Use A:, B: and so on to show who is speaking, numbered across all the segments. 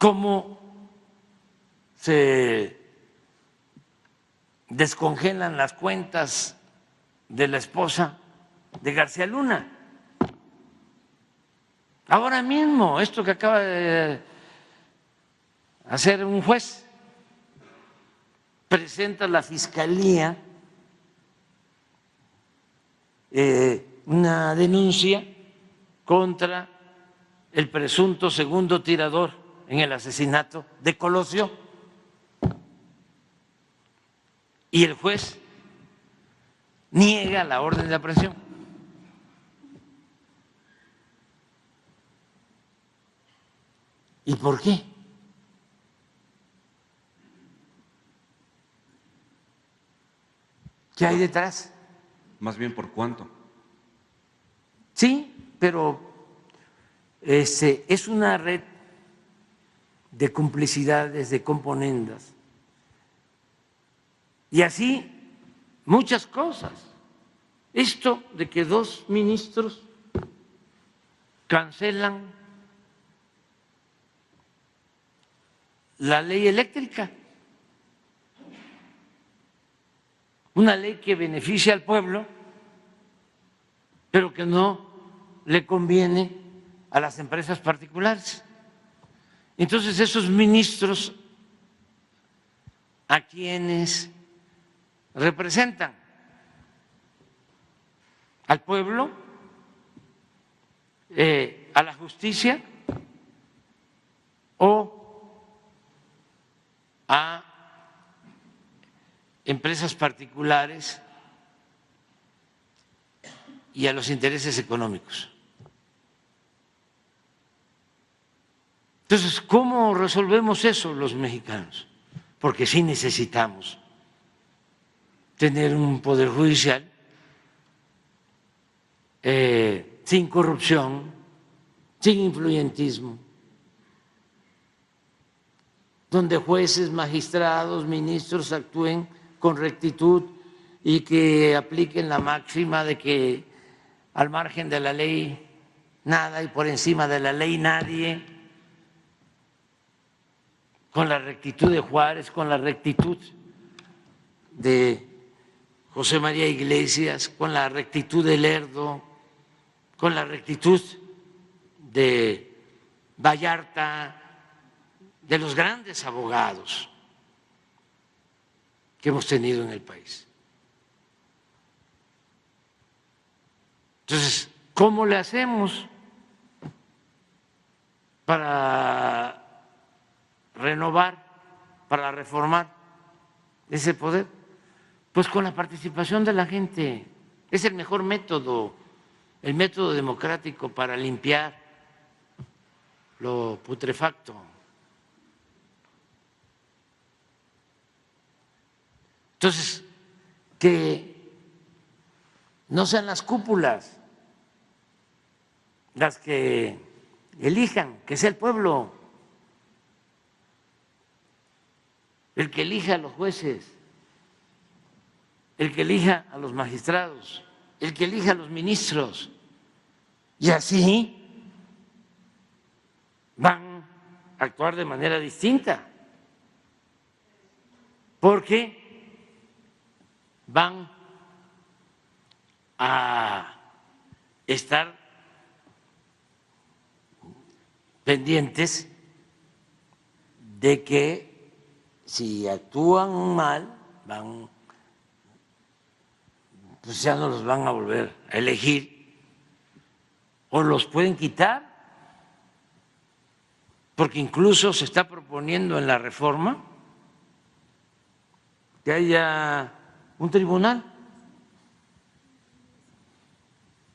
A: cómo se descongelan las cuentas de la esposa de García Luna. Ahora mismo, esto que acaba de hacer un juez, presenta la Fiscalía una denuncia contra el presunto segundo tirador en el asesinato de Colosio, y el juez niega la orden de aprehensión. ¿Y por qué? ¿Qué hay detrás?
B: Más bien, ¿por cuánto?
A: Sí, pero es una red de complicidades, de componendas, y así muchas cosas. Esto de que 2 ministros cancelan la ley eléctrica, una ley que beneficia al pueblo, pero que no le conviene a las empresas particulares. Entonces, esos ministros, ¿a quienes representan? ¿Al pueblo? ¿A la justicia? ¿O a empresas particulares y a los intereses económicos? Entonces, ¿cómo resolvemos eso los mexicanos? Porque sí necesitamos tener un poder judicial sin corrupción, sin influyentismo, donde jueces, magistrados, ministros actúen con rectitud y que apliquen la máxima de que al margen de la ley nada y por encima de la ley nadie, con la rectitud de Juárez, con la rectitud de José María Iglesias, con la rectitud de Lerdo, con la rectitud de Vallarta, de los grandes abogados que hemos tenido en el país. Entonces, ¿cómo le hacemos para renovar, para reformar ese poder? Pues con la participación de la gente. Es el mejor método, el método democrático para limpiar lo putrefacto. Entonces, que no sean las cúpulas las que elijan, que sea el pueblo el que elija a los jueces, el que elija a los magistrados, el que elija a los ministros, y así van a actuar de manera distinta, porque van a estar pendientes de que si actúan mal, pues ya no los van a volver a elegir o los pueden quitar, porque incluso se está proponiendo en la reforma que haya un tribunal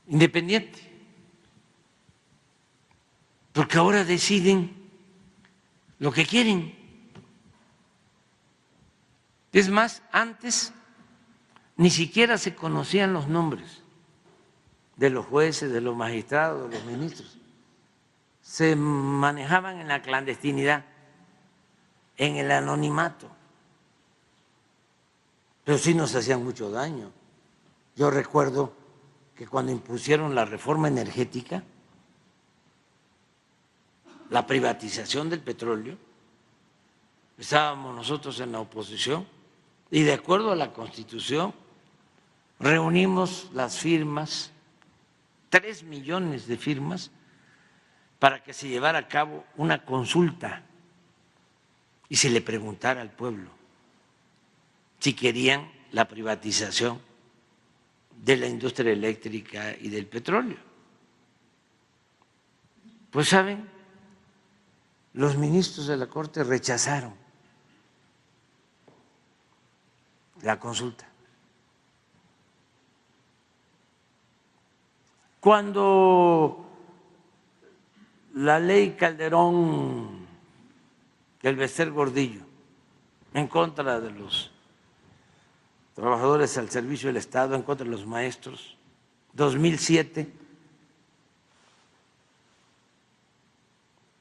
A: independiente, porque ahora deciden lo que quieren. Es más, antes ni siquiera se conocían los nombres de los jueces, de los magistrados, de los ministros. Se manejaban en la clandestinidad, en el anonimato, pero sí nos hacían mucho daño. Yo recuerdo que cuando impusieron la reforma energética, la privatización del petróleo, estábamos nosotros en la oposición y de acuerdo a la Constitución reunimos las firmas, 3 millones de firmas, para que se llevara a cabo una consulta y se le preguntara al pueblo si querían la privatización de la industria eléctrica y del petróleo. Pues saben, los ministros de la Corte rechazaron la consulta. Cuando la ley Calderón del Bester Gordillo en contra de los trabajadores al servicio del Estado, en contra de los maestros, 2007,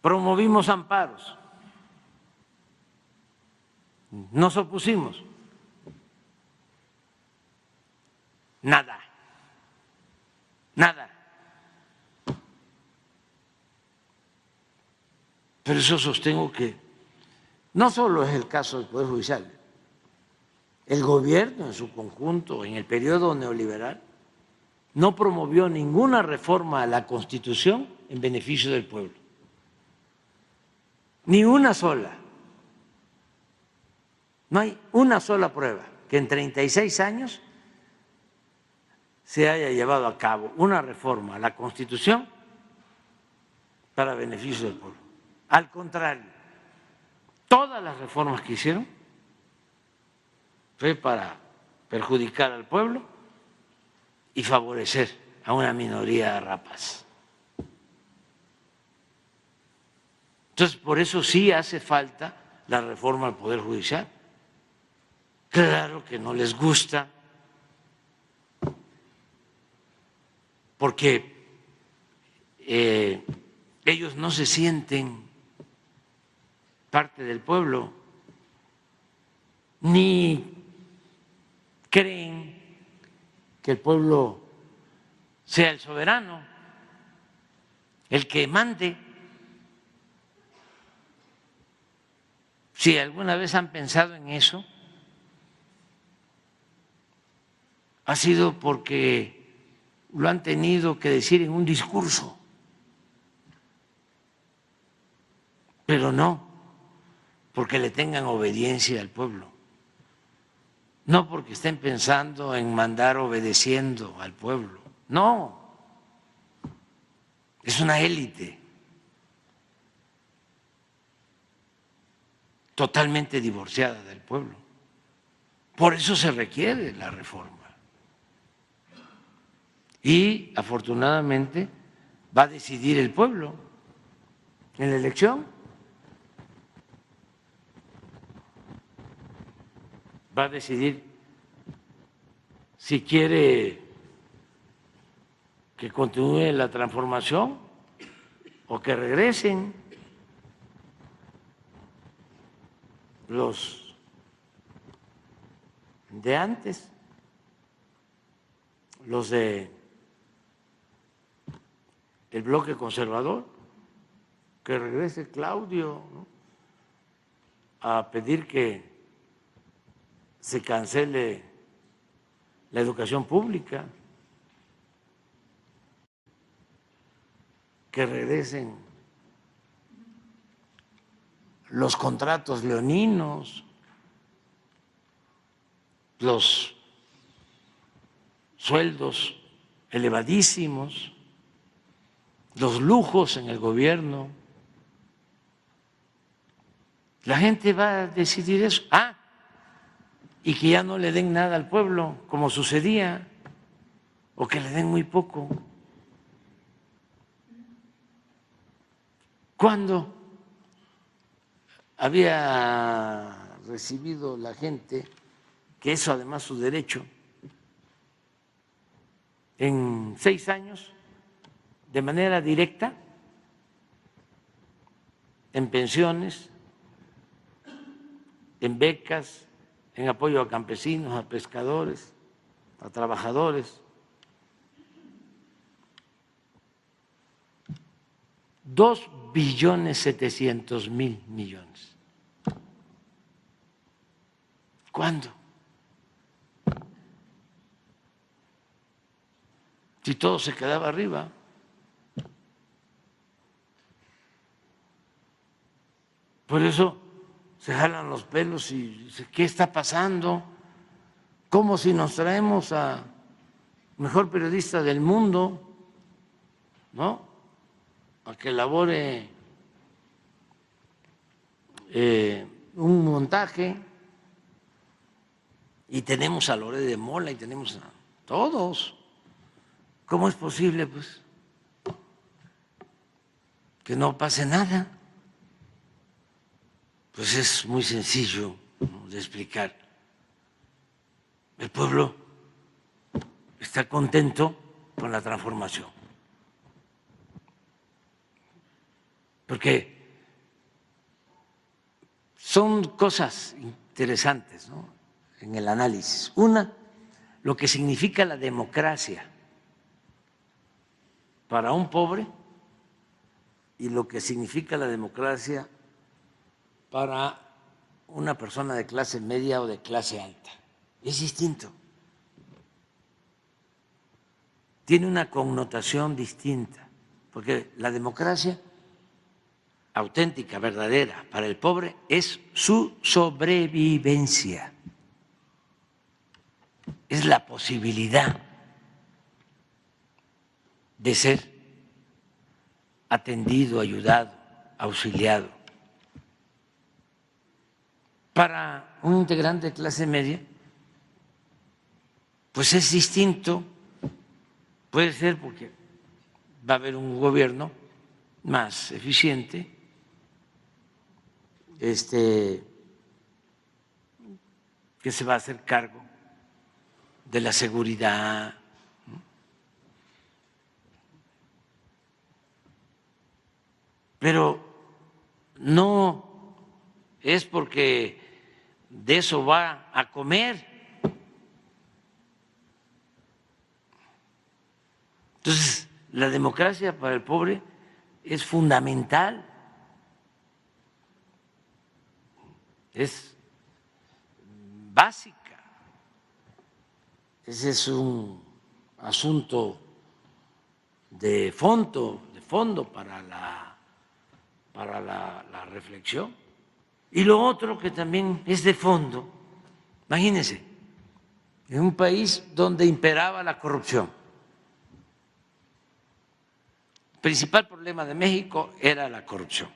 A: promovimos amparos, nos opusimos, nada. Pero eso sostengo que no solo es el caso del Poder Judicial, el gobierno en su conjunto, en el periodo neoliberal, no promovió ninguna reforma a la Constitución en beneficio del pueblo. Ni una sola. No hay una sola prueba que en 36 años se haya llevado a cabo una reforma a la Constitución para beneficio del pueblo. Al contrario, todas las reformas que hicieron fue para perjudicar al pueblo y favorecer a una minoría rapaz. Entonces, por eso sí hace falta la reforma al Poder Judicial. Claro que no les gusta, porque ellos no se sienten parte del pueblo, ni creen que el pueblo sea el soberano, el que mande. Si alguna vez han pensado en eso, ha sido porque lo han tenido que decir en un discurso, pero no porque le tengan obediencia al pueblo, no porque estén pensando en mandar obedeciendo al pueblo, no, es una élite totalmente divorciada del pueblo. Por eso se requiere la reforma. Y afortunadamente va a decidir el pueblo en la elección. Va a decidir si quiere que continúe la transformación o que regresen los de antes, los de el bloque conservador, que regrese Claudio, ¿no?, a pedir que se cancele la educación pública, que regresen los contratos leoninos, los sueldos elevadísimos, los lujos en el gobierno. La gente va a decidir eso. Y que ya no le den nada al pueblo, como sucedía, o que le den muy poco. ¿Cuándo había recibido la gente, que eso además su derecho, en 6 años, de manera directa, en pensiones, en becas, en apoyo a campesinos, a pescadores, a trabajadores? 2.700.000.000.000. ¿Cuándo? Si todo se quedaba arriba. Por eso se jalan los pelos y dicen, ¿qué está pasando? ¿Cómo si nos traemos a mejor periodista del mundo, ¿no?, a que elabore un montaje, y tenemos a Loret de Mola y tenemos a todos? ¿Cómo es posible, pues, que no pase nada? Pues es muy sencillo, ¿no?, de explicar. El pueblo está contento con la transformación, porque son cosas interesantes, ¿no?, en el análisis. Una, lo que significa la democracia para un pobre y lo que significa la democracia para una persona de clase media o de clase alta. Es distinto. Tiene una connotación distinta, porque la democracia auténtica, verdadera, para el pobre es su sobrevivencia, es la posibilidad de ser atendido, ayudado, auxiliado. Para un integrante de clase media, pues es distinto. Puede ser porque va a haber un gobierno más eficiente, que se va a hacer cargo de la seguridad, ¿no?, pero no es porque de eso va a comer. Entonces, la democracia para el pobre es fundamental, es básica. Ese es un asunto de fondo para la reflexión. Y lo otro que también es de fondo, imagínense, en un país donde imperaba la corrupción, el principal problema de México era la corrupción,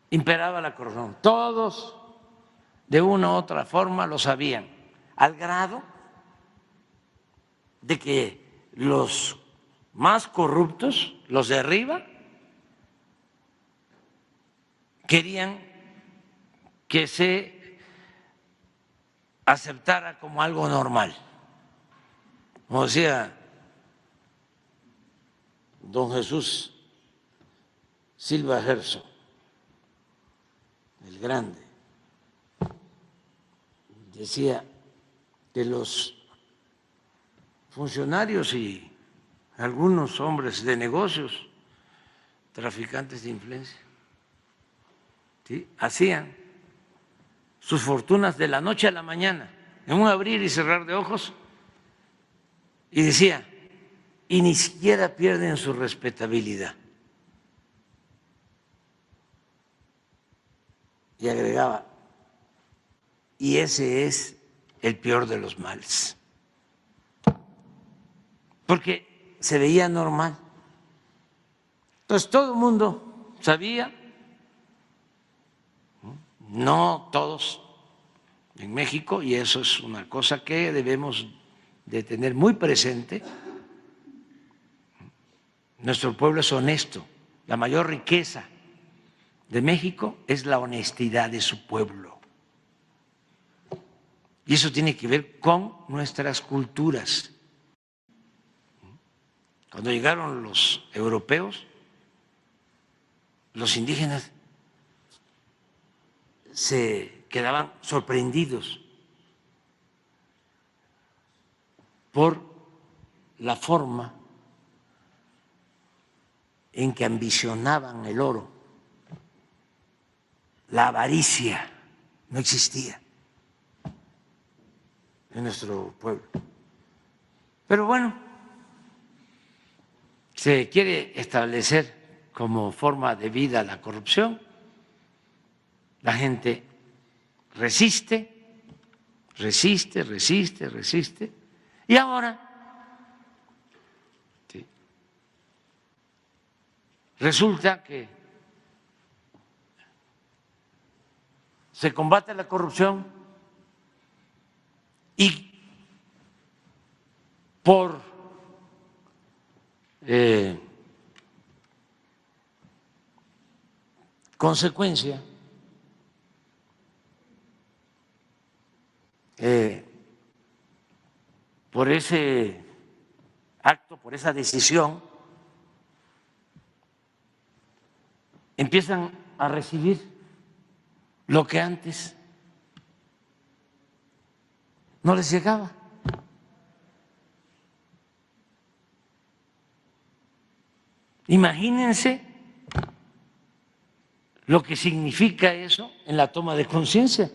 A: imperaba la corrupción, todos de una u otra forma lo sabían, al grado de que los más corruptos, los de arriba, querían que se aceptara como algo normal. Como decía don Jesús Silva Gerso, el grande, decía que los funcionarios y algunos hombres de negocios, traficantes de influencia, ¿sí?, hacían sus fortunas de la noche a la mañana, en un abrir y cerrar de ojos, y decía, y ni siquiera pierden su respetabilidad. Y agregaba, y ese es el peor de los males, porque se veía normal. Entonces todo el mundo sabía, no todos en México, y eso es una cosa que debemos de tener muy presente. Nuestro pueblo es honesto, la mayor riqueza de México es la honestidad de su pueblo. Y eso tiene que ver con nuestras culturas. Cuando llegaron los europeos, los indígenas se quedaban sorprendidos por la forma en que ambicionaban el oro. La avaricia no existía en nuestro pueblo. Pero bueno, se quiere establecer como forma de vida la corrupción, la gente resiste, y ahora resulta que se combate la corrupción y por consecuencia por ese acto, por esa decisión, empiezan a recibir lo que antes no les llegaba. Imagínense lo que significa eso en la toma de conciencia.